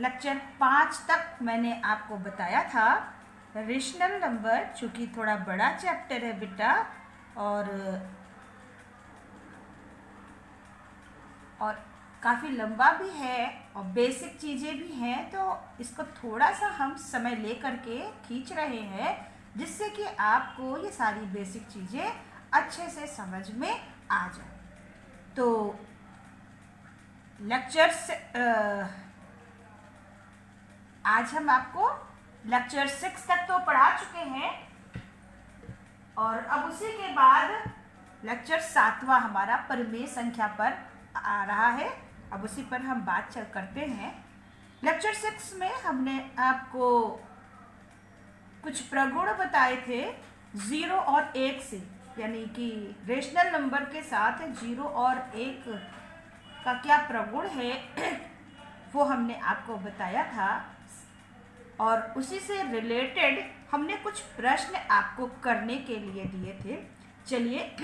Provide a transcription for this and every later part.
Lecture 5 तक मैंने आपको बताया था रेशनल नंबर, चूँकि थोड़ा बड़ा चैप्टर है बेटा और काफ़ी लंबा भी है और बेसिक चीज़ें भी हैं, तो इसको थोड़ा सा हम समय ले करके खींच रहे हैं जिससे कि आपको ये सारी बेसिक चीज़ें अच्छे से समझ में आ जाए। तो लेक्चर्स आज हम आपको लेक्चर 6 तक तो पढ़ा चुके हैं और अब उसी के बाद लेक्चर 7वां हमारा परिमेय संख्या पर आ रहा है। अब उसी पर हम बात करते हैं। लेक्चर 6 में हमने आपको कुछ प्रगुण बताए थे 0 और 1 से, यानी कि रेशनल नंबर के साथ 0 और 1 का क्या प्रगुण है वो हमने आपको बताया था और उसी से रिलेटेड हमने कुछ प्रश्न आपको करने के लिए दिए थे। चलिए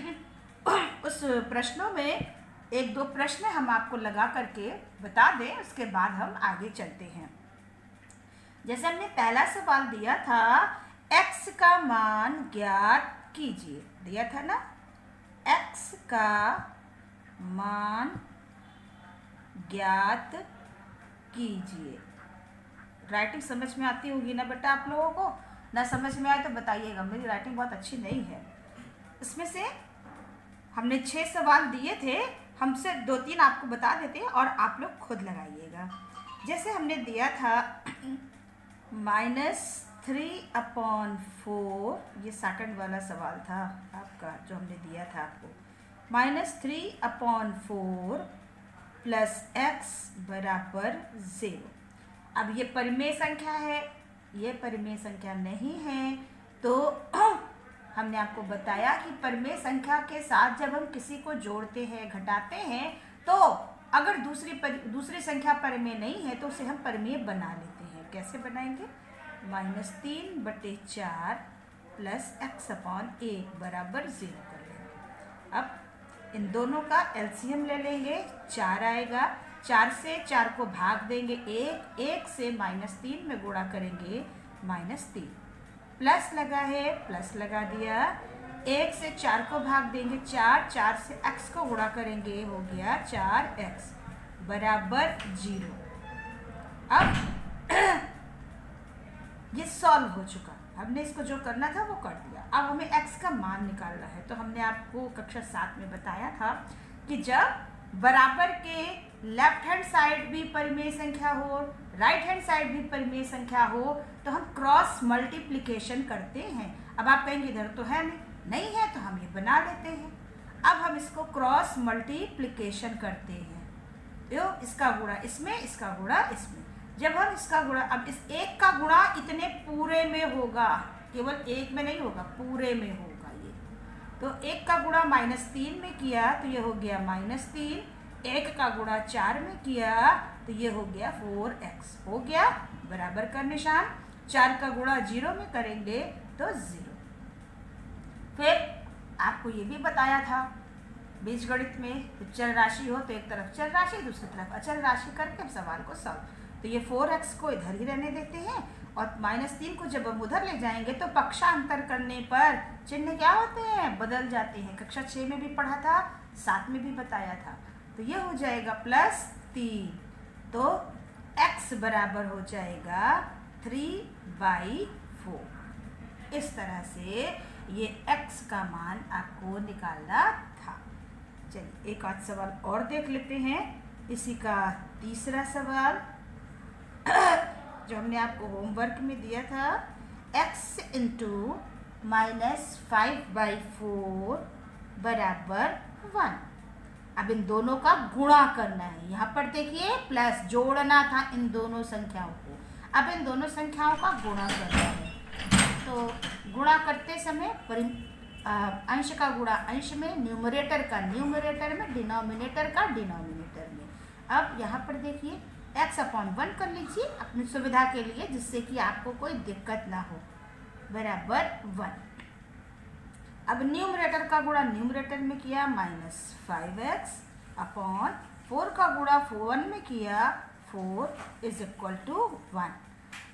उस प्रश्नों में एक दो प्रश्न हम आपको लगा करके बता दें, उसके बाद हम आगे चलते हैं। जैसे हमने पहला सवाल दिया था x का मान ज्ञात कीजिए, दिया था ना, x का मान ज्ञात कीजिए। राइटिंग समझ में आती होगी ना बेटा आप लोगों को? ना समझ में आए तो बताइएगा, मेरी राइटिंग बहुत अच्छी नहीं है। इसमें से हमने 6 सवाल दिए थे, हमसे 2-3 आपको बता देते हैं और आप लोग खुद लगाइएगा। जैसे हमने दिया था -3/4, ये सेकंड वाला सवाल था आपका जो हमने दिया था आपको, -3/4 + x = 0। अब ये परिमेय संख्या है, ये परिमेय संख्या नहीं है, तो हमने आपको बताया कि परिमेय संख्या के साथ जब हम किसी को जोड़ते हैं, घटाते हैं, तो अगर दूसरी संख्या परिमेय नहीं है तो उसे हम परिमेय बना लेते हैं। कैसे बनाएंगे? -3/4 + x/1 = 0 कर लेंगे। अब इन दोनों का एलसीएम ले लेंगे, 4 आएगा। 4 से 4 को भाग देंगे 1 से -3 में गुणा करेंगे -3, प्लस लगा है, प्लस लगा दिया। 1 से 4 को भाग देंगे 4 से x को गुणा करेंगे, हो गया 4x = 0। अब ये सॉल्व हो चुका, हमने इसको जो करना था वो कर दिया। अब हमें x का मान निकालना है। तो हमने आपको कक्षा 7 में बताया था कि जब बराबर के लेफ्ट हैंड साइड भी परिमेय संख्या हो, राइट हैंड साइड भी परिमेय संख्या हो, तो हम क्रॉस मल्टीप्लिकेशन करते हैं। अब आप कहेंगे इधर तो है नहीं है, तो हम ये बना लेते हैं। अब हम इसको क्रॉस मल्टीप्लिकेशन करते हैं, तो इसका गुणा इसमें, इसका गुणा इसमें। जब हम इसका गुणा, अब इस एक का गुणा इतने पूरे में होगा, केवल एक में नहीं होगा, पूरे में होगा ये। तो एक का गुणा -3 में किया तो ये हो गया -3, एक का गुणा 4 में किया तो ये हो गया 4x, हो गया बराबर का निशान। 4 का गुणा 0 में करेंगे तो 0। फिर आपको ये भी बताया था बीजगणित में चल राशि हो तो एक तरफ चल राशि, दूसरी तरफ अचल राशि करके सवाल को सॉल्व। तो ये 4x को इधर ही रहने देते हैं और -3 को जब हम उधर ले जाएंगे तो पक्षांतर करने पर चिन्ह क्या होते हैं? बदल जाते हैं। कक्षा 6 में भी पढ़ा था, 7 में भी बताया था। तो ये हो जाएगा +3, तो x बराबर हो जाएगा 3/4। इस तरह से ये x का मान आपको निकालना था। चलिए एक आध सवाल और देख लेते हैं। इसी का तीसरा सवाल जो हमने आपको होमवर्क में दिया था, x × -5/4 = 1। अब इन दोनों का गुणा करना है। यहाँ पर देखिए प्लस जोड़ना था इन दोनों संख्याओं को, अब इन दोनों संख्याओं का गुणा करना है। तो गुणा करते समय अंश का गुणा अंश में, न्यूमरेटर का न्यूमरेटर में, डिनोमिनेटर का डिनोमिनेटर में। अब यहाँ पर देखिए x/1 कर लीजिए अपनी सुविधा के लिए, जिससे कि आपको कोई दिक्कत ना हो, बराबर 1। अब न्यूमरेटर का गुणा न्यूमरेटर में किया -5x/4 का गुणा 1 में किया 4 इज इक्वल टू 1।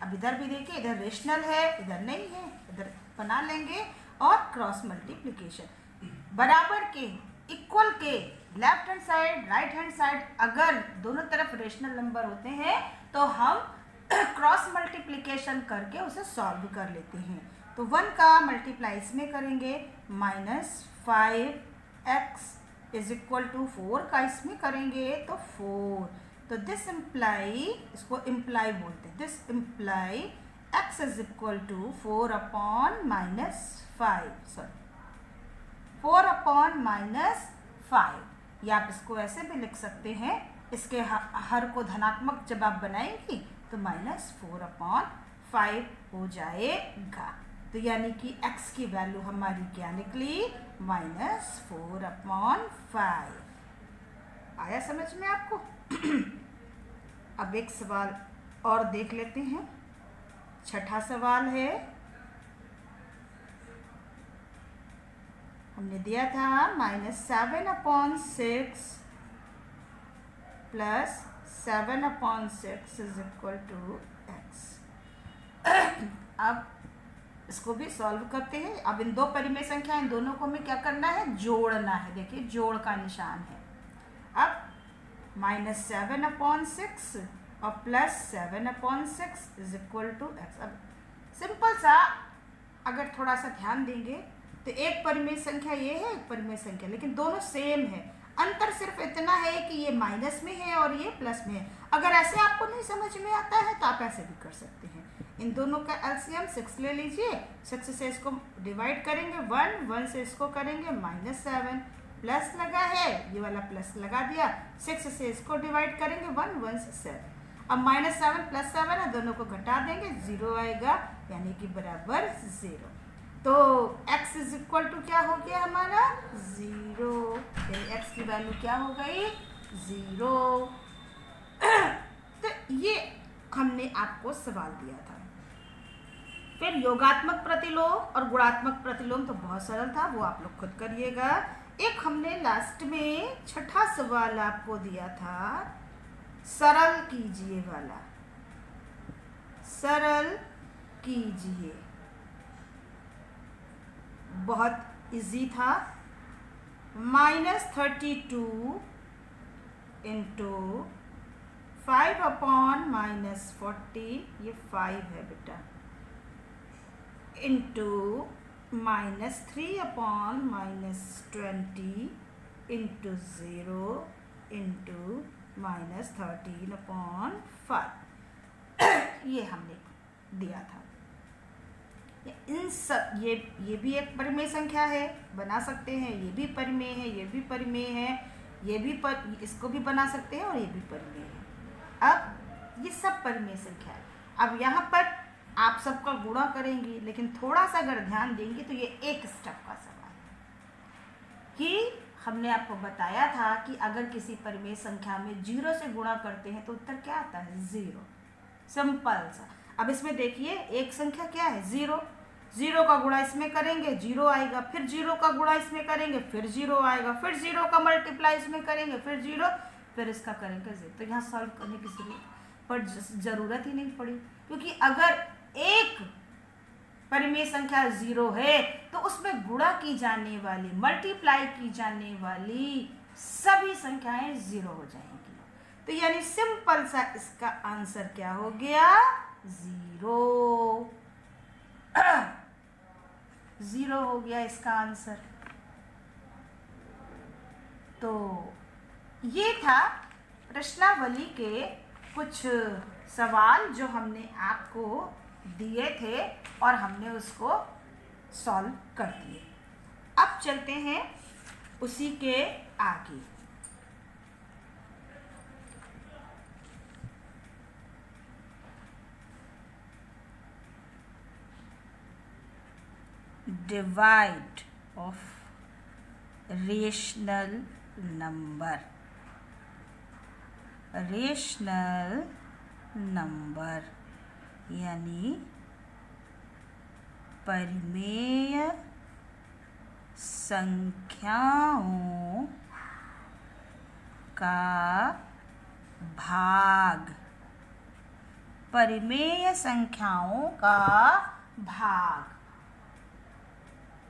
अब इधर भी देखिए, इधर रेशनल है, इधर नहीं है, इधर बना लेंगे और क्रॉस मल्टीप्लिकेशन बराबर के, इक्वल के, left hand side right hand side अगर दोनों तरफ रेशनल नंबर होते हैं तो हम क्रॉस मल्टीप्लिकेशन करके उसे सॉल्व कर लेते हैं। तो 1 का मल्टीप्लाई इसमें करेंगे, -5x इज इक्वल टू 4 का इसमें करेंगे तो 4। तो दिस इम्प्लाई, इसको इम्प्लाई बोलते हैं, this imply x is equal to 4 upon -5, sorry 4 upon -5। या आप इसको ऐसे भी लिख सकते हैं, इसके हर को धनात्मक जब आप बनाएंगी तो -4 अपॉन 5 हो जाएगा। तो यानी कि x की वैल्यू हमारी क्या निकली, -4 अपॉन 5। आया समझ में आपको? अब एक सवाल और देख लेते हैं। छठा सवाल है, हमने दिया था -7 upon 6 plus 7 upon 6 is equal to x। अब इसको भी सॉल्व करते हैं। अब इन दो परिमेय संख्या, इन दोनों को हमें क्या करना है, जोड़ना है। देखिए जोड़ का निशान है। अब -7 अपॉन 6 और plus 7 upon 6 is equal to x। अब सिंपल सा, अगर थोड़ा सा ध्यान देंगे तो एक परिमेय संख्या ये है, एक परिमेय संख्या, लेकिन दोनों सेम है। अंतर सिर्फ इतना है कि ये माइनस में है और ये प्लस में है। अगर ऐसे आपको नहीं समझ में आता है तो आप ऐसे भी कर सकते हैं। इन दोनों का एलसीएम 6 ले लीजिए। 6 से इसको डिवाइड करेंगे 1 से इसको करेंगे -7, प्लस लगा है, ये वाला प्लस लगा दिया। 6 से इसको डिवाइड करेंगे 1 से 7। अब -7 प्लस 7 है, दोनों को घटा देंगे, 0 आएगा, यानी कि बराबर 0। तो x इज इक्वल टू क्या हो गया हमारा, 0। x की वैल्यू क्या हो गई, 0। तो ये हमने आपको सवाल दिया था। फिर योगात्मक प्रतिलोम और गुणात्मक प्रतिलोम तो बहुत सरल था, वो आप लोग खुद करिएगा। एक हमने लास्ट में छठा सवाल आपको दिया था, सरल कीजिए वाला। सरल कीजिए, बहुत इजी था। -32 इंटू 5 अपॉन -40, ये 5 है बेटा, into -3 upon -20 into 0 into -13 upon 5 ये हमने दिया था। इन सब, ये भी एक परिमेय संख्या है, बना सकते हैं। ये भी परिमेय है, ये भी परिमेय है, ये भी इसको भी बना सकते हैं और ये भी परिमेय है। अब ये सब परिमेय संख्या है। अब यहाँ पर आप सबका गुणा करेंगी, लेकिन थोड़ा सा अगर ध्यान देंगे तो ये एक स्टेप का सवाल है कि हमने आपको बताया था कि अगर किसी परिमेय संख्या में 0 से गुणा करते हैं तो उत्तर क्या आता है, 0। सिंपल सा। अब इसमें देखिए एक संख्या क्या है, 0। 0 का गुणा इसमें करेंगे 0 आएगा, फिर 0 का गुणा इसमें करेंगे फिर 0 आएगा, फिर 0 का मल्टीप्लाई इसमें करेंगे फिर 0, फिर इसका करेंगे 0। तो यहाँ सॉल्व करने की जरूरत ही नहीं पड़ी, क्योंकि अगर एक परिमेय संख्या 0 है तो उसमें गुणा की जाने वाली, मल्टीप्लाई की जाने वाली सभी संख्याएं 0 हो जाएंगी। तो यानी सिंपल सा इसका आंसर क्या हो गया, 0। 0 हो गया इसका आंसर। तो ये था प्रश्नावली के कुछ सवाल जो हमने आपको दिए थे और हमने उसको सॉल्व कर दिए। अब चलते हैं उसी के आगे। Divide of rational number. Rational number यानी परिमेय संख्याओं का भाग। परिमेय संख्याओं का भाग।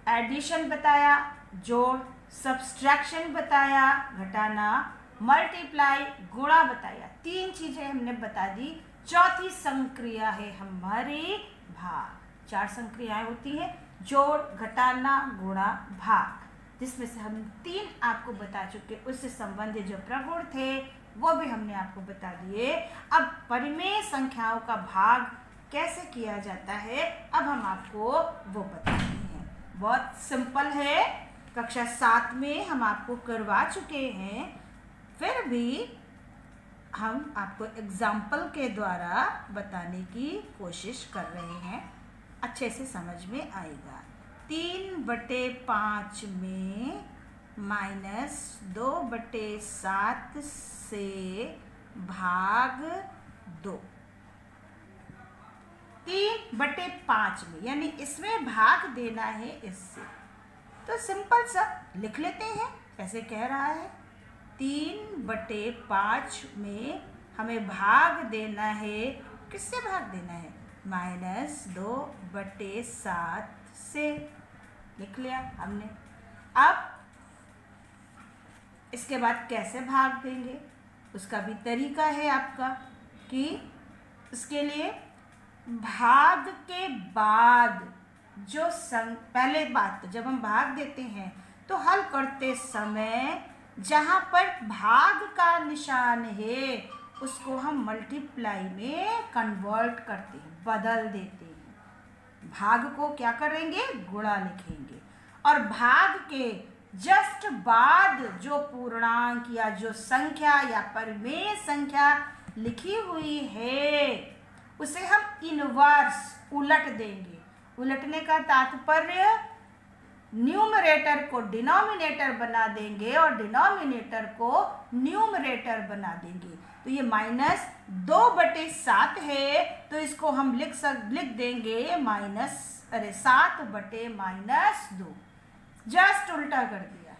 एडिशन बताया, जोड़, सब्सट्रैक्शन बताया, घटाना, मल्टीप्लाई, गुणा बताया। 3 चीजें हमने बता दी। चौथी संक्रिया है हमारी भाग। 4 संक्रियाएं होती हैं, जोड़, घटाना, गुणा, भाग, जिसमें से हम 3 आपको बता चुके। उससे संबंधित जो प्रगुण थे वो भी हमने आपको बता दिए। अब परिमेय संख्याओं का भाग कैसे किया जाता है अब हम आपको वो बताते हैं। बहुत सिंपल है, कक्षा 7 में हम आपको करवा चुके हैं, फिर भी हम आपको एग्जाम्पल के द्वारा बताने की कोशिश कर रहे हैं, अच्छे से समझ में आएगा। 3/5 में -2/7 से भाग 2। 3/5 में यानी इसमें भाग देना है इससे, तो सिंपल सा लिख लेते हैं। कैसे कह रहा है, 3/5 में हमें भाग देना है, किससे भाग देना है, -2/7 से। लिख लिया हमने। अब इसके बाद कैसे भाग देंगे उसका भी तरीका है आपका, कि इसके लिए भाग के बाद जो पहले बात, तो जब हम भाग देते हैं तो हल करते समय जहाँ पर भाग का निशान है उसको हम मल्टीप्लाई में कन्वर्ट करते हैं, बदल देते हैं। भाग को क्या करेंगे, गुणा लिखेंगे, और भाग के जस्ट बाद जो पूर्णांक या जो संख्या या परिमेय संख्या लिखी हुई है उसे हम इनवर्स उलट देंगे। उलटने का तात्पर्य न्यूमरेटर को डिनोमिनेटर बना देंगे और डिनोमिनेटर को न्यूमरेटर बना देंगे। तो ये -2/7 है, तो इसको हम लिख देंगे 7/-2। जस्ट उल्टा कर दिया है।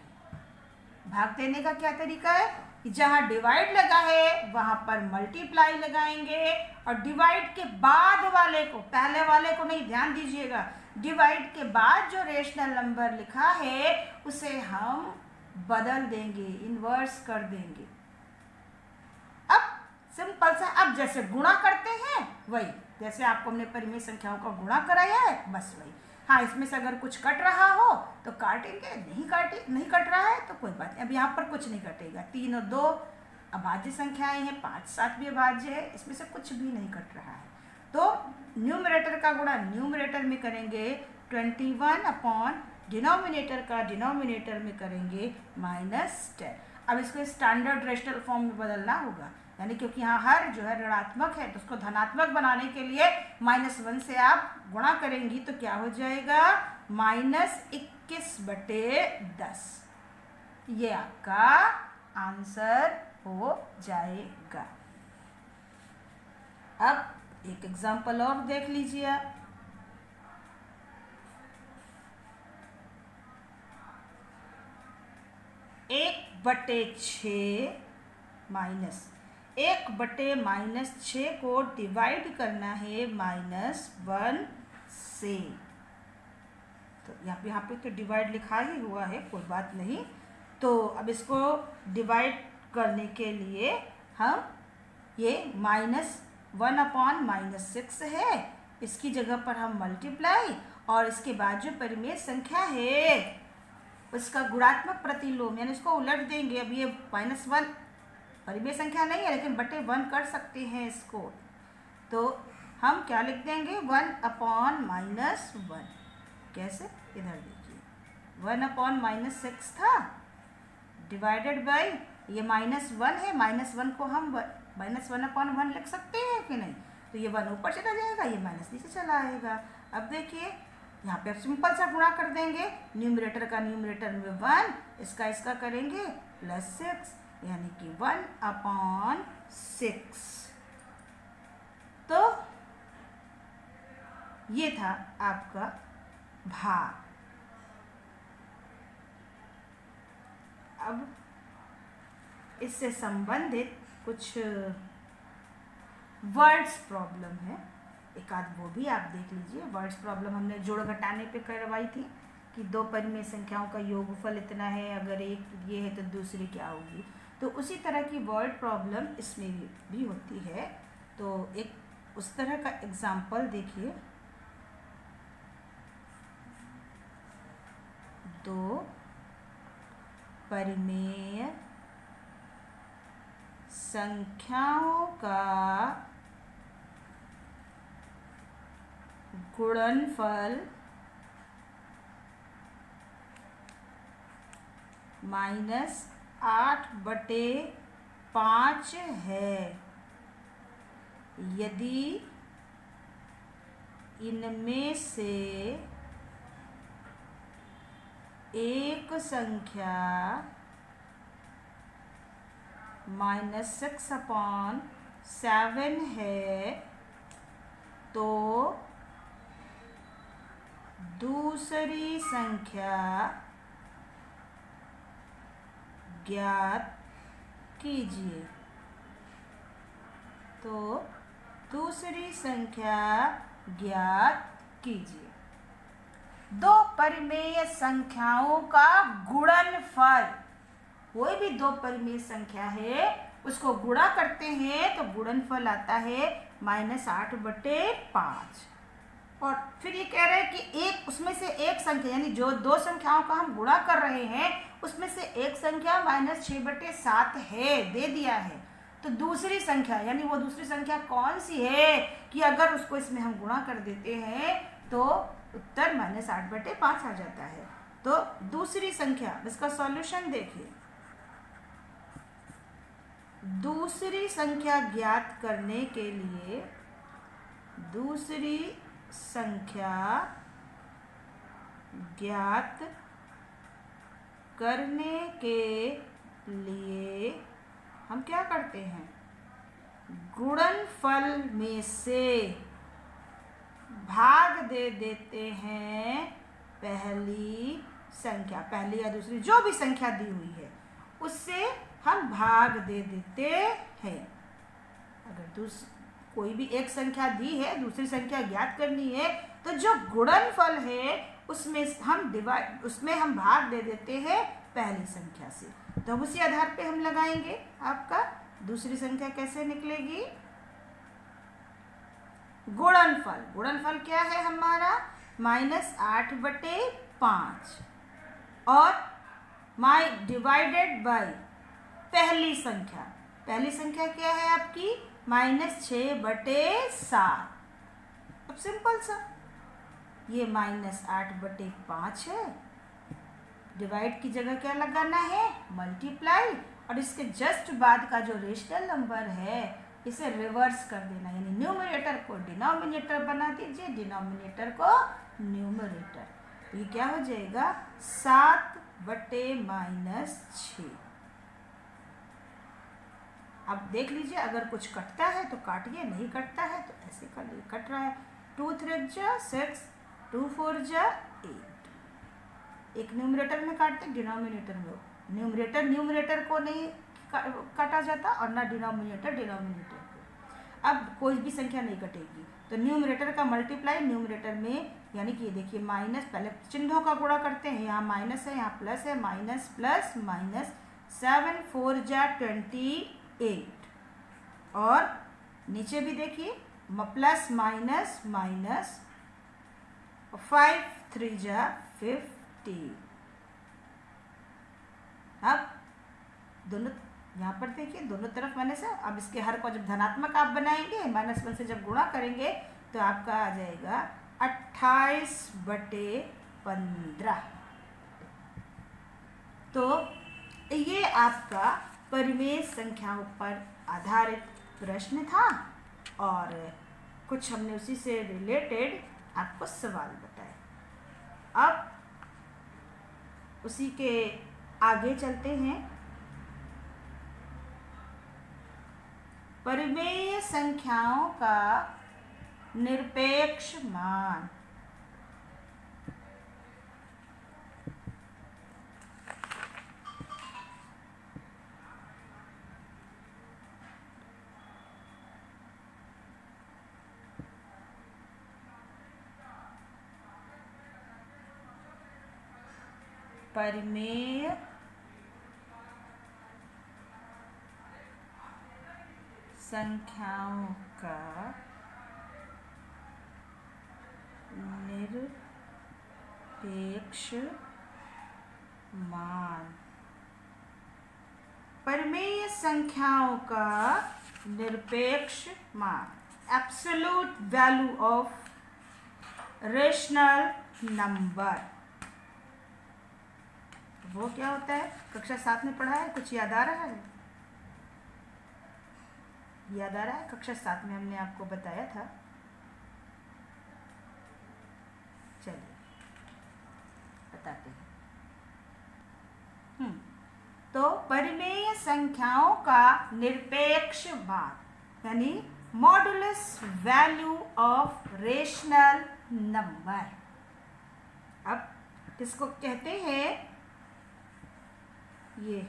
भाग देने का क्या तरीका है कि जहाँ डिवाइड लगा है वहाँ पर मल्टीप्लाई लगाएंगे, और डिवाइड के बाद वाले को, पहले वाले को नहीं, ध्यान दीजिएगा, डिवाइड के बाद जो रेशनल नंबर लिखा है उसे हम बदल देंगे, इन्वर्स कर देंगे। अब सिंपल सा, अब जैसे गुणा करते हैं वही, जैसे आपको हमने परिमेय संख्याओं का गुणा कराया है, बस वही। हाँ, इसमें से अगर कुछ कट रहा हो तो काटेंगे, नहीं कट रहा है तो कोई बात नहीं। अब यहाँ पर कुछ नहीं कटेगा। 3 और 2 अभाज्य संख्याएं हैं, 5, 7 भी अभाज्य है, इसमें से कुछ भी नहीं कट रहा है। तो न्यूमरेटर का गुणा न्यूमरेटर में करेंगे 21 डिनोमिनेटर का डिनोमिनेटर में करेंगे -10। अब इसको स्टैंडर्ड रेशनल फॉर्म में बदलना होगा, यानी क्योंकि यहाँ हर जो है ऋणात्मक है तो उसको धनात्मक बनाने के लिए -1 से आप गुणा करेंगी तो क्या हो जाएगा, -21/10। ये आपका आंसर हो जाएगा। अब एक एग्जाम्पल और देख लीजिए आप। -1/6 को डिवाइड करना है -1 से। तो यहाँ पे तो डिवाइड लिखा ही हुआ है, कोई बात नहीं। तो अब इसको डिवाइड करने के लिए हम ये -1/-6 है, इसकी जगह पर हम मल्टीप्लाई, और इसके बाद जो परिमेय संख्या है उसका गुणात्मक प्रतिलोम यानी इसको उलट देंगे। अब ये -1 परिमेय संख्या नहीं है लेकिन बटे 1 कर सकते हैं इसको, तो हम क्या लिख देंगे, 1/-1। कैसे, इधर देखिए, 1/-6 था डिवाइडेड बाय ये -1 है, -1 को हम -1/1 लिख सकते हैं कि नहीं, तो ये 1 ऊपर चला जाएगा, ये माइनस नीचे चला आएगा। अब देखिए यहाँ पे आप सिंपल सा गुणा कर देंगे, न्यूमरेटर का न्यूमरेटर में 1, इसका करेंगे +6, यानी कि 1/6। तो ये था आपका भाग। अब इससे संबंधित कुछ वर्ड्स प्रॉब्लम है, एक आध वो भी आप देख लीजिए। वर्ड्स प्रॉब्लम हमने जोड़ घटाने पे करवाई थी कि दो परिमेय संख्याओं का योगफल इतना है, अगर एक ये है तो दूसरी क्या होगी। तो उसी तरह की वर्ड प्रॉब्लम इसमें भी होती है। तो एक उस तरह का एग्जाम्पल देखिए। दो परिमेय संख्याओं का गुणनफल -8/5 है यदि इनमें से एक संख्या -6/7 है तो दूसरी संख्या ज्ञात कीजिए। तो दूसरी संख्या ज्ञात कीजिए। दो परिमेय संख्याओं का गुणनफल, कोई भी दो परिमेय संख्या है उसको गुणा करते हैं तो गुणनफल आता है -8/5। और फिर ये कह रहे हैं कि एक उसमें से एक संख्या, यानी जो दो संख्याओं का हम गुणा कर रहे हैं उसमें से एक संख्या -6/7 है, दे दिया है। तो दूसरी संख्या, यानी वो दूसरी संख्या कौन सी है कि अगर उसको इसमें हम गुणा कर देते हैं तो उत्तर -8/5 आ जाता है। तो दूसरी संख्या, इसका सॉल्यूशन देखिए। दूसरी संख्या ज्ञात करने के लिए दूसरी संख्या ज्ञात करने के लिए हम क्या करते हैं, गुणनफल में से भाग दे देते हैं पहली संख्या, पहली या दूसरी जो भी संख्या दी हुई है उससे हम भाग दे देते हैं। अगर कोई भी एक संख्या दी है, दूसरी संख्या ज्ञात करनी है, तो जो गुणनफल है उसमें हम भाग दे देते हैं पहली संख्या से। तो अब उसी आधार पे हम लगाएंगे। आपका दूसरी संख्या कैसे निकलेगी, गुणनफल। गुणनफल क्या है हमारा, -8/5 और डिवाइडेड बाय पहली संख्या। पहली संख्या क्या है आपकी, -6/7। अब सिंपल सा, ये -8/5 है, डिवाइड की जगह क्या लगाना है, मल्टीप्लाई, और इसके जस्ट बाद का जो रेशनल नंबर है इसे रिवर्स कर देना, यानी न्यूमरेटर को डिनोमिनेटर बना दीजिए, डिनोमिनेटर को न्यूमरेटर। तो ये क्या हो जाएगा, 7/-6। अब देख लीजिए, अगर कुछ कटता है तो काटिए, नहीं कटता है तो ऐसे कर लीजिए। कट रहा है, 2 3 जा 6, 2 4 जा 8। एक न्यूमरेटर में काटते, डिनोमिनेटर में। न्यूमरेटर को नहीं काटा जाता और ना डिनोमिनेटर को। अब कोई भी संख्या नहीं कटेगी तो न्यूमरेटर का मल्टीप्लाई न्यूमरेटर में, यानी कि ये देखिए माइनस, पहले चिन्हों का गुणा करते हैं, यहाँ माइनस है, यहाँ प्लस है, माइनस प्लस माइनस, 7 4 जा 28, और नीचे भी देखिए प्लस माइनस माइनस, 5 3 जा 50। अब दोनों यहाँ पर देखिए, दोनों तरफ माइनस है। अब इसके हर को जब धनात्मक आप बनाएंगे, -1 से जब गुणा करेंगे तो आपका आ जाएगा 28/15। तो ये आपका परिमेय संख्याओं पर आधारित प्रश्न था और कुछ हमने उसी से रिलेटेड आपको सवाल बताए। अब उसी के आगे चलते हैं। परिमेय संख्याओं का निरपेक्ष मान। परिमेय संख्याओं का निरपेक्ष मान। परिमेय संख्याओं का निरपेक्ष मान, absolute value of rational number. वो क्या होता है? कक्षा 7 में पढ़ा है, कुछ याद आ रहा है? याद आ रहा है? कक्षा 7 में हमने आपको बताया था। चलिए बताते हैं। तो परिमेय संख्याओं का निरपेक्ष मान यानी modulus value of rational number. अब किसको कहते हैं? ये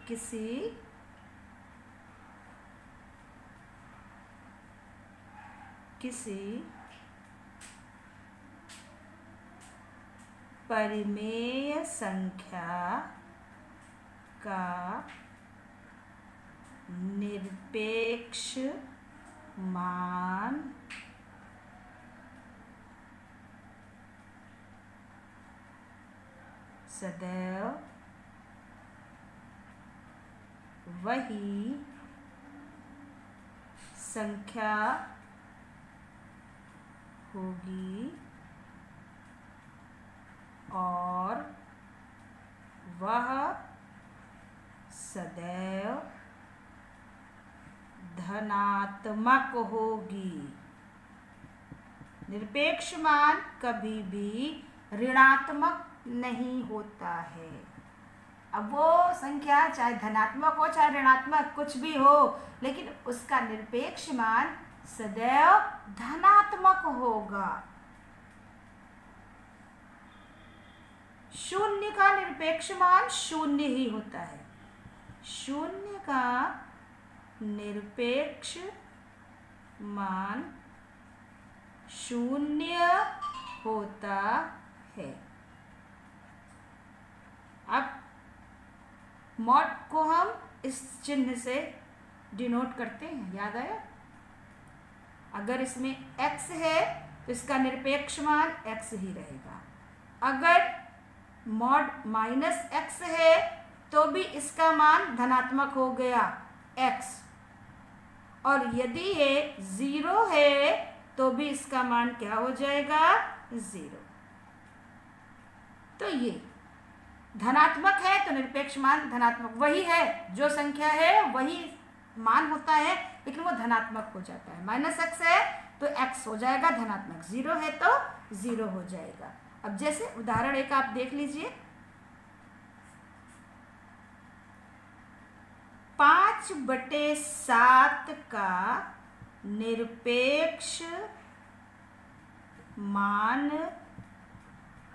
किसी परिमेय संख्या का निरपेक्ष मान सदैव वही संख्या होगी और वह सदैव धनात्मक होगी। निरपेक्ष मान कभी भी ऋणात्मक नहीं होता है। अब वो संख्या चाहे धनात्मक हो चाहे ऋणात्मक कुछ भी हो, लेकिन उसका निरपेक्ष मान सदैव धनात्मक होगा। शून्य का निरपेक्ष मान शून्य ही होता है। शून्य का निरपेक्ष मान शून्य होता है। अब मॉड को हम इस चिन्ह से डिनोट करते हैं, याद आया? अगर इसमें x है तो इसका निरपेक्ष मान x ही रहेगा। अगर मॉड माइनस x है तो भी इसका मान धनात्मक हो गया x, और यदि ये 0 है तो भी इसका मान क्या हो जाएगा? 0। तो ये धनात्मक है तो निरपेक्ष मान धनात्मक वही है, जो संख्या है वही मान होता है, लेकिन वो धनात्मक हो जाता है। -x है तो x हो जाएगा धनात्मक, 0 है तो 0 हो जाएगा। अब जैसे उदाहरण एक आप देख लीजिए, 5/7 का निरपेक्ष मान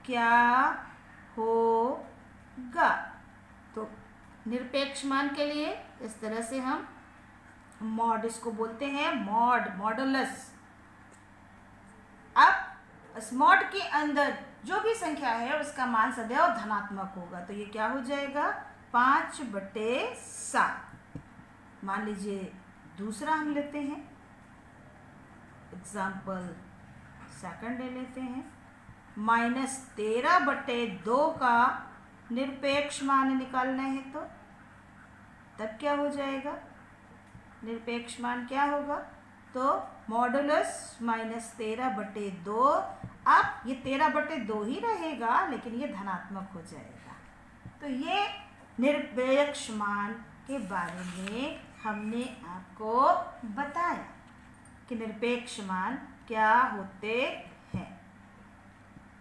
क्या होगा? तो निरपेक्ष मान के लिए इस तरह से हम मॉड, इसको बोलते हैं मॉड, मॉडुलस। अब इस मॉड के अंदर जो भी संख्या है उसका मान सदैव धनात्मक होगा। तो ये क्या हो जाएगा? 5/7। मान लीजिए दूसरा हम लेते हैं, एग्जाम्पल सेकंड ले लेते हैं। -13/2 का निरपेक्ष मान निकालना है तो तब क्या हो जाएगा? निरपेक्ष मान क्या होगा? तो मॉडुलस -13/2। अब ये 13/2 ही रहेगा, लेकिन ये धनात्मक हो जाएगा। तो ये निरपेक्ष मान के बारे में हमने आपको बताया कि निरपेक्ष मान क्या होते हैं।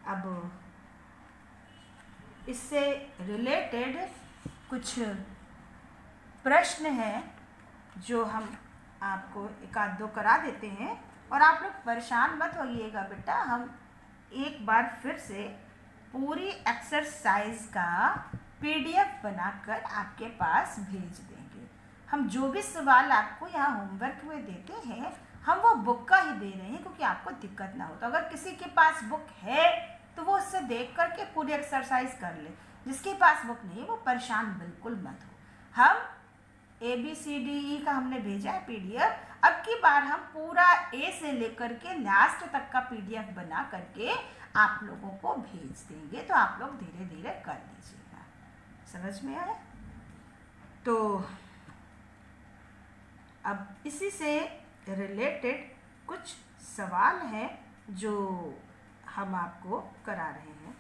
अब इससे रिलेटेड कुछ प्रश्न हैं जो हम आपको एक आध दो करा देते हैं, और आप लोग परेशान मत होइएगा बेटा, हम एक बार फिर से पूरी एक्सरसाइज का PDF बनाकर आपके पास भेज देंगे। हम जो भी सवाल आपको यहाँ होमवर्क में देते हैं, हम वो बुक का ही दे रहे हैं क्योंकि आपको दिक्कत ना हो। तो अगर किसी के पास बुक है तो वो उससे देख करके पूरी एक्सरसाइज कर ले, जिसके पास बुक नहीं है वो परेशान बिल्कुल मत हो। हम ABCDE का हमने भेजा है PDF, अब की बार हम पूरा A से लेकर के लास्ट तक का PDF बना करके आप लोगों को भेज देंगे, तो आप लोग धीरे धीरे कर लीजिएगा। समझ में आया? तो अब इसी से रिलेटेड कुछ सवाल हैं जो हम आपको करा रहे हैं।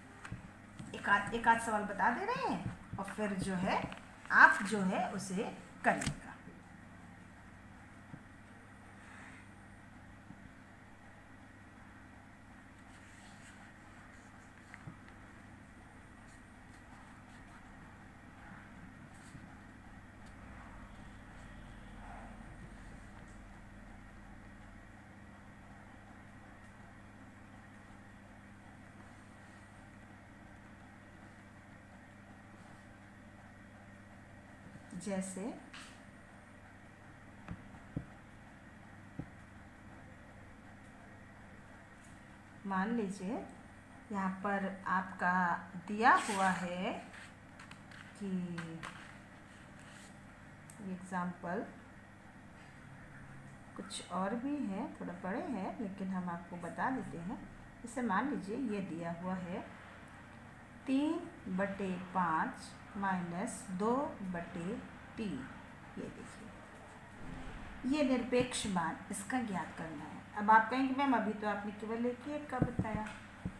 एक आध सवाल बता दे रहे हैं और फिर जो है आप जो है उसे करिएगा। जैसे मान लीजिए यहाँ पर आपका दिया हुआ है कि एग्जाम्पल कुछ और भी है, थोड़ा बड़े हैं लेकिन हम आपको बता देते हैं। इसे मान लीजिए ये दिया हुआ है 3/5 - 2/3। ये देखिए, ये निरपेक्ष मान, इसका ज्ञात करना है। अब आप कहेंगे मैम अभी तो आपने केवल एक का बताया,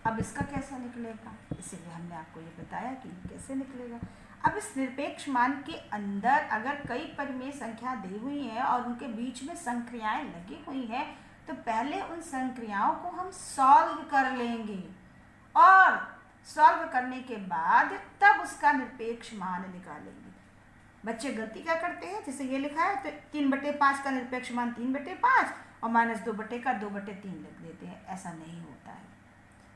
अब इसका कैसा निकलेगा? इसीलिए हमने आपको ये बताया कि कैसे निकलेगा। अब इस निरपेक्ष मान के अंदर अगर कई परिमेय संख्या दी हुई है और उनके बीच में संक्रियाएं लगी हुई हैं, तो पहले उन संक्रियाओं को हम सॉल्व कर लेंगे और सॉल्व करने के बाद तब उसका निरपेक्ष मान निकालेंगे। बच्चे गलती क्या करते हैं, जैसे ये लिखा है तो 3/5 का निरपेक्ष मान 3/5 और -2 का 2/3 लिख देते हैं। ऐसा नहीं होता है।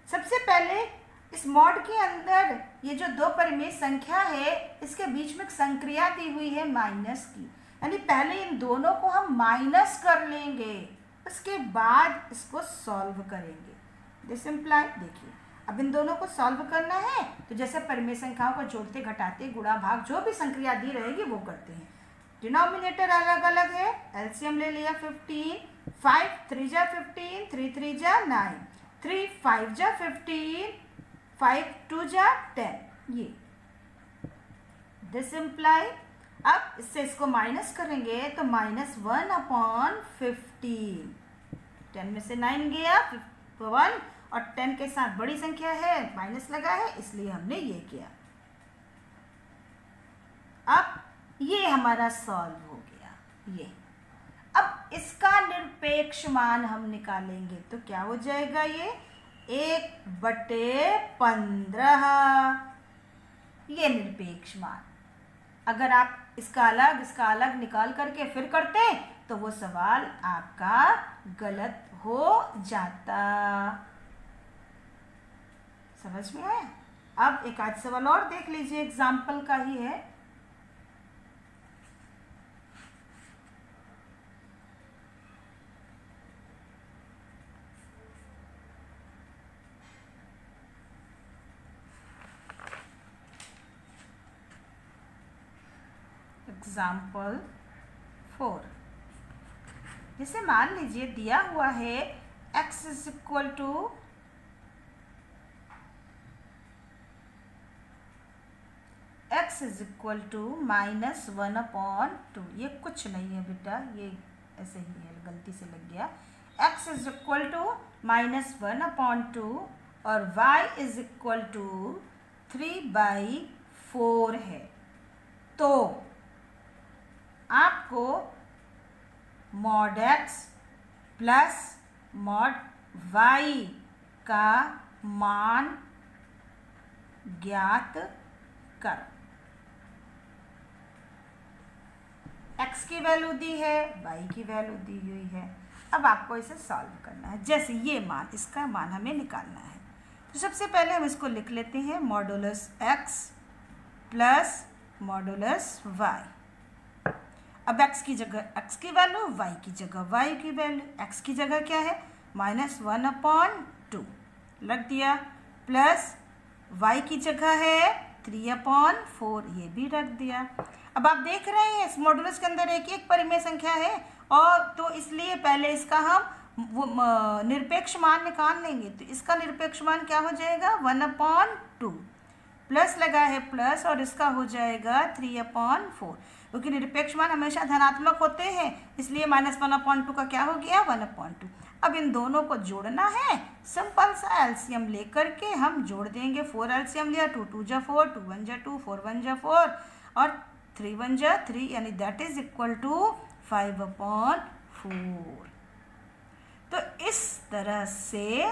सबसे पहले इस मॉड के अंदर ये जो दो परिमेय संख्या है इसके बीच में एक संक्रिया दी हुई है माइनस की, यानी पहले इन दोनों को हम माइनस कर लेंगे, उसके बाद इसको सॉल्व करेंगे। दिस इम्प्लाई, देखिए अब इन दोनों को सॉल्व करना है तो जैसे परिमेय संख्याओं को जोड़ते घटाते गुणा भाग जो भी संक्रिया दी रहेगी वो करते हैं। डिनोमिनेटर अलग अलग है, एलसीएम ले लिया 15, 5 3 जा 15, 3 3 जा 9, 3 5 जा 15, 5 2 जा 10। ये दिस इम्प्लाई, अब इससे इसको माइनस करेंगे तो -1/15, 10 में से 9 गया 1 और 10 के साथ बड़ी संख्या है माइनस लगा है, इसलिए हमने ये किया। अब ये हमारा सॉल्व हो गया। ये अब इसका निरपेक्ष मान हम निकालेंगे तो क्या हो जाएगा, ये 1/15, ये निरपेक्ष मान। अगर आप इसका अलग निकाल करके फिर करते तो वो सवाल आपका गलत हो जाता। समझ में आया? अब एक आध सवाल और देख लीजिए, एग्जाम्पल का ही है। एग्जाम्पल 4, जैसे मान लीजिए दिया हुआ है x = -1/2। ये कुछ नहीं है बेटा, ये ऐसे ही है, गलती से लग गया। x = -1/2 और y = 3/4 है। तो आपको mod x plus mod y का मान ज्ञात कर। x की वैल्यू दी है, y की वैल्यू दी हुई है। अब आपको इसे सॉल्व करना है। जैसे ये मान, इसका मान हमें निकालना है, तो सबसे पहले हम इसको लिख लेते हैं modulus x plus modulus y। अब x की जगह x की वैल्यू, y की जगह y की वैल्यू। x की जगह क्या है -1/2 रख दिया, प्लस y की जगह है 3/4 ये भी रख दिया। अब आप देख रहे हैं इस मॉडुलस के अंदर एक एक परिमेय संख्या है, और तो इसलिए पहले इसका हम निरपेक्ष मान निकाल लेंगे। तो इसका निरपेक्ष मान क्या हो जाएगा 1/2, प्लस लगा है प्लस, और इसका हो जाएगा 3/4, क्योंकि निरपेक्ष मान हमेशा धनात्मक होते हैं, इसलिए -1/2 का क्या हो गया 1/2। अब इन दोनों को जोड़ना है, सिंपल सा एलसीएम लेकर के हम जोड़ देंगे। 4 एलसीएम लिया, 2 2 जा 4, 2 1 जा 2, 4 1 जा 4 और 3 1 जा 3, यानी दैट इज इक्वल टू 5/4। तो इस तरह से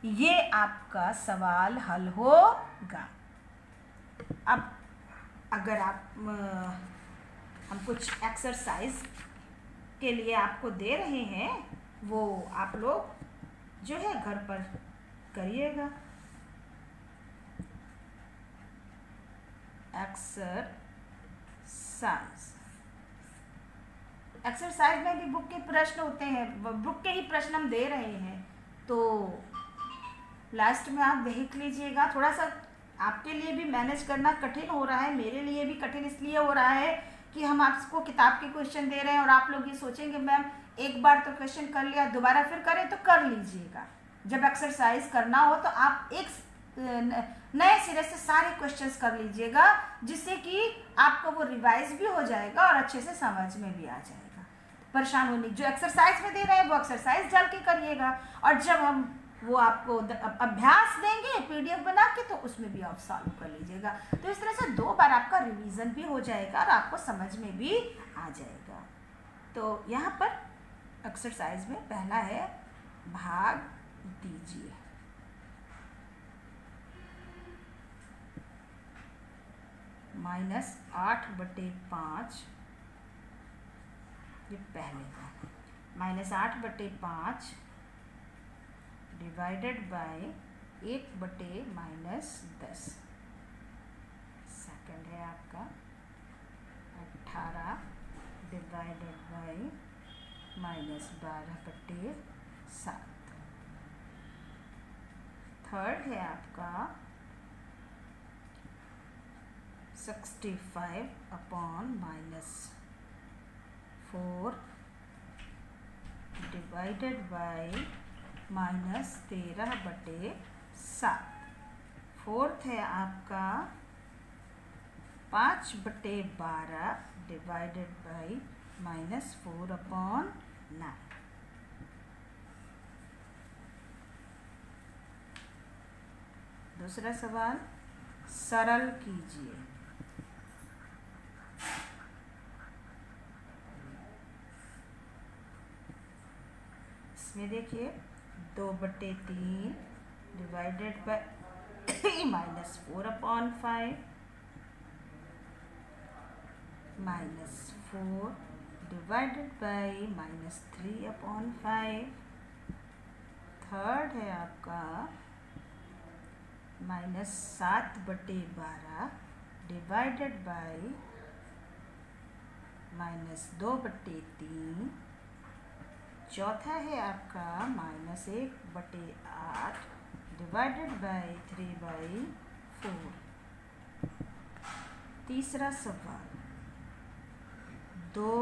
ये आपका सवाल हल होगा। अब अगर आप हम कुछ एक्सरसाइज के लिए आपको दे रहे हैं, वो आप लोग जो है घर पर करिएगा। एक्सरसाइज में भी बुक के प्रश्न होते हैं, बुक के ही प्रश्न हम दे रहे हैं, तो लास्ट में आप देख लीजिएगा। थोड़ा सा आपके लिए भी मैनेज करना कठिन हो रहा है, मेरे लिए भी कठिन इसलिए हो रहा है कि हम आपको किताब के क्वेश्चन दे रहे हैं और आप लोग ये सोचेंगे मैम एक बार तो क्वेश्चन कर लिया, दोबारा फिर करें, तो कर लीजिएगा। जब एक्सरसाइज करना हो तो आप एक नए सिरे से सारे क्वेश्चंस कर लीजिएगा, जिससे कि आपको वो रिवाइज भी हो जाएगा और अच्छे से समझ में भी आ जाएगा। परेशान होने, जो एक्सरसाइज में दे रहे हैं वो एक्सरसाइज डाल के करिएगा, और जब हम वो आपको अभ्यास देंगे पीडीएफ बना के, तो उसमें भी आप सॉल्व कर लीजिएगा। तो इस तरह से 2 बार आपका रिवीजन भी हो जाएगा और आपको समझ में भी आ जाएगा। तो यहाँ पर एक्सरसाइज में पहला है भाग दीजिए। -8/5 ये पहले का, -8/5 डिवाइडेड बाय 1/-10। सेकंड है आपका 18 डिवाइडेड बाय -12/7। थर्ड है आपका 65/-4 डिवाइडेड बाय -13/7। फोर्थ है आपका 5/12 डिवाइडेड बाय -4/9। दूसरा सवाल सरल कीजिए। इसमें देखिए 2/3 divided by -4/5 -4 divided by -3/5। Third है आपका -7/12 डिवाइडेड बाय -2/3। चौथा है आपका -1/8 डिवाइडेड बाय 3/4। तीसरा सवाल 2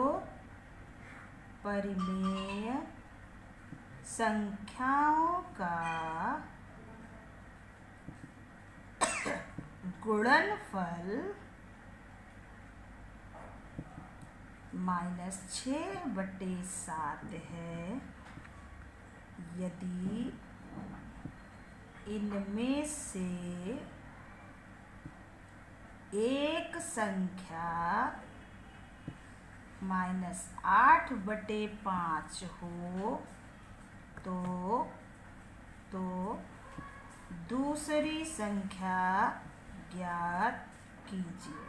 परिमेय संख्याओं का गुणनफल -6/7 है यदि इनमें से एक संख्या -8/5 हो तो दूसरी संख्या ज्ञात कीजिए।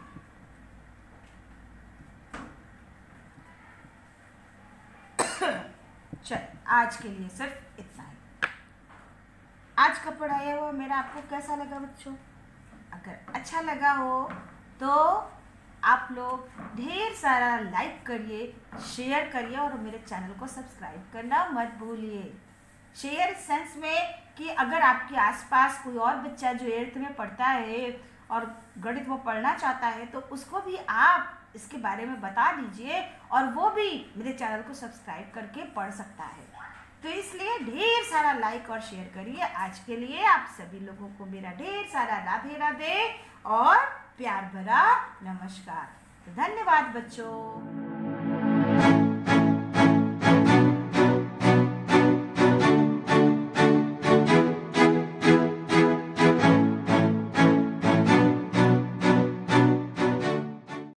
चल आज के लिए सिर्फ इतना ही। आज का पढ़ाया हुआ मेरा आपको कैसा लगा बच्चों? अगर अच्छा लगा हो तो आप लोग ढेर सारा लाइक करिए, शेयर करिए और मेरे चैनल को सब्सक्राइब करना मत भूलिए। शेयर सेंस में कि अगर आपके आसपास कोई और बच्चा जो 8th में पढ़ता है और गणित वो पढ़ना चाहता है तो उसको भी आप इसके बारे में बता दीजिए और वो भी मेरे चैनल को सब्सक्राइब करके पढ़ सकता है। तो इसलिए ढेर सारा लाइक और शेयर करिए। आज के लिए आप सभी लोगों को मेरा ढेर सारा राधे राधे और प्यार भरा नमस्कार। तो धन्यवाद बच्चों।